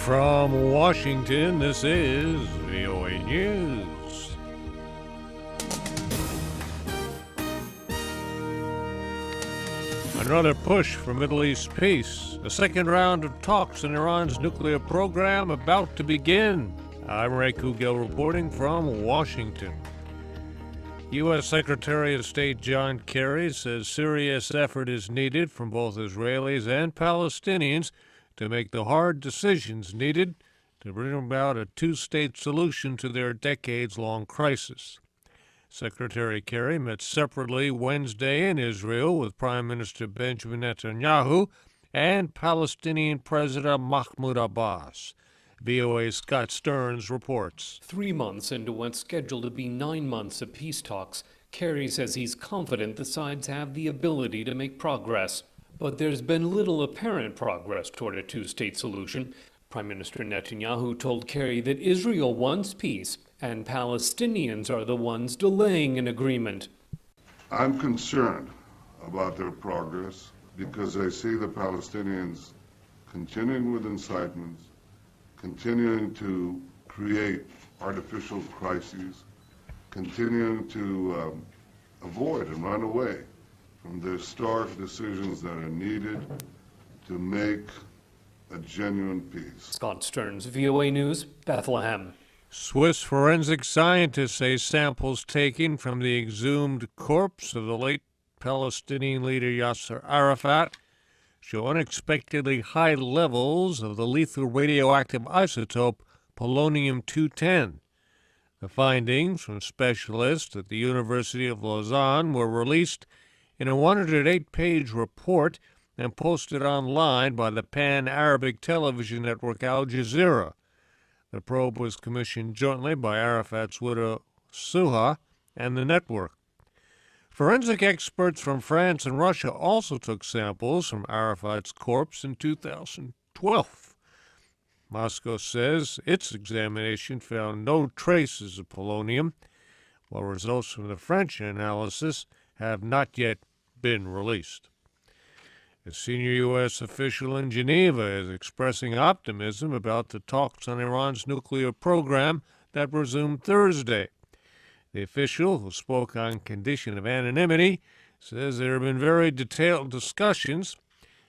From Washington, this is VOA News. Another push for Middle East peace. A second round of talks on Iran's nuclear program about to begin. I'm Ray Kouguell reporting from Washington. U.S. Secretary of State John Kerry says serious effort is needed from both Israelis and Palestinians to make the hard decisions needed to bring about a two-state solution to their decades-long crisis. Secretary Kerry met separately Wednesday in Israel with Prime Minister Benjamin Netanyahu and Palestinian President Mahmoud Abbas. VOA's Scott Stearns reports. 3 months into what's scheduled to be 9 months of peace talks, Kerry says he's confident the sides have the ability to make progress. But there's been little apparent progress toward a two-state solution. Prime Minister Netanyahu told Kerry that Israel wants peace and Palestinians are the ones delaying an agreement. I'm concerned about their progress because I see the Palestinians continuing with incitements, continuing to create artificial crises, continuing to avoid and run away from the stark decisions that are needed to make a genuine peace. Scott Stearns, VOA News, Bethlehem. Swiss forensic scientists say samples taken from the exhumed corpse of the late Palestinian leader Yasser Arafat show unexpectedly high levels of the lethal radioactive isotope polonium-210. The findings from specialists at the University of Lausanne were released in a 108-page report and posted online by the pan-Arabic television network Al Jazeera. The probe was commissioned jointly by Arafat's widow Suha and the network. Forensic experts from France and Russia also took samples from Arafat's corpse in 2012. Moscow says its examination found no traces of polonium, while results from the French analysis have not yet been released. A senior U.S. official in Geneva is expressing optimism about the talks on Iran's nuclear program that resumed Thursday. The official, who spoke on condition of anonymity, says there have been very detailed discussions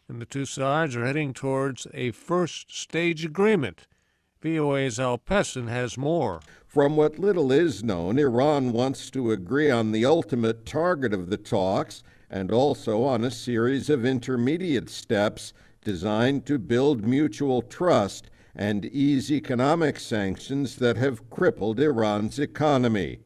and the two sides are heading towards a first-stage agreement. VOA's Al Pessin has more. From what little is known, Iran wants to agree on the ultimate target of the talks and also on a series of intermediate steps designed to build mutual trust and ease economic sanctions that have crippled Iran's economy.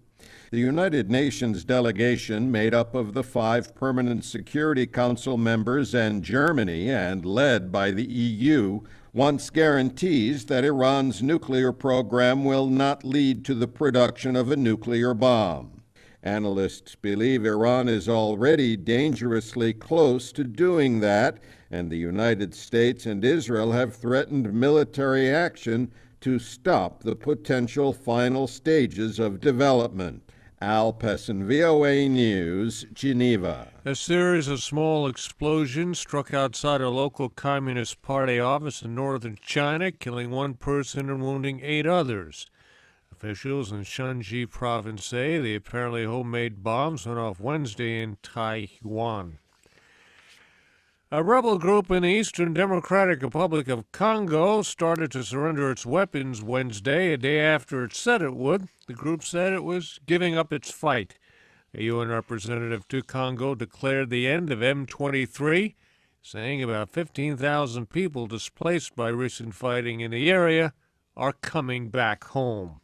The United Nations delegation, made up of the 5 Permanent Security Council members and Germany, and led by the EU, wants guarantees that Iran's nuclear program will not lead to the production of a nuclear bomb. Analysts believe Iran is already dangerously close to doing that, and the United States and Israel have threatened military action to stop the potential final stages of development. Al Pessin, VOA News, Geneva. A series of small explosions struck outside a local Communist Party office in northern China, killing 1 person and wounding 8 others. Officials in Shanxi province say the apparently homemade bombs went off Wednesday in Taiwan. A rebel group in the Eastern Democratic Republic of Congo started to surrender its weapons Wednesday, a day after it said it would. The group said it was giving up its fight. A UN representative to Congo declared the end of M23, saying about 15,000 people displaced by recent fighting in the area are coming back home.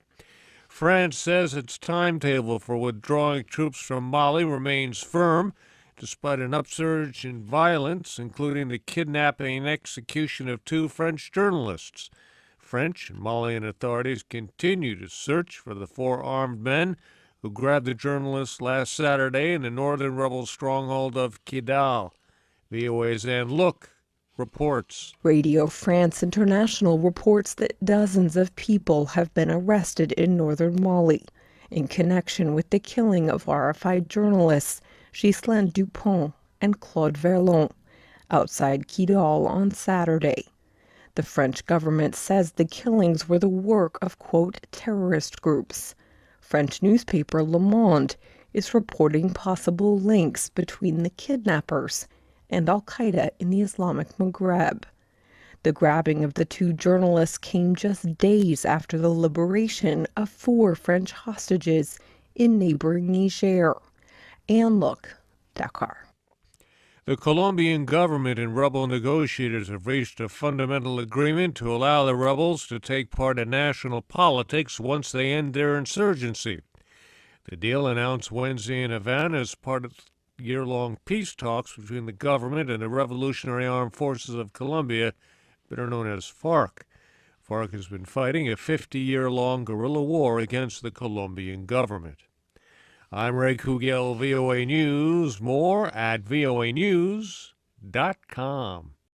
France says its timetable for withdrawing troops from Mali remains firm, despite an upsurge in violence, including the kidnapping and execution of 2 French journalists. French and Malian authorities continue to search for the 4 armed men who grabbed the journalists last Saturday in the northern rebel stronghold of Kidal. VOA's Ann Look reports. Radio France International reports that dozens of people have been arrested in northern Mali in connection with the killing of Arafat journalists Ghislain Dupont and Claude Verlon outside Kidal on Saturday. The French government says the killings were the work of, quote, terrorist groups. French newspaper Le Monde is reporting possible links between the kidnappers and al-Qaeda in the Islamic Maghreb. The grabbing of the two journalists came just days after the liberation of 4 French hostages in neighboring Niger. And look, Dakar. The Colombian government and rebel negotiators have reached a fundamental agreement to allow the rebels to take part in national politics once they end their insurgency. The deal, announced Wednesday in Havana as part of year-long peace talks between the government and the Revolutionary Armed Forces of Colombia, better known as FARC. FARC has been fighting a 50-year-long guerrilla war against the Colombian government. I'm Ray Kouguell, VOA News. More at voanews.com.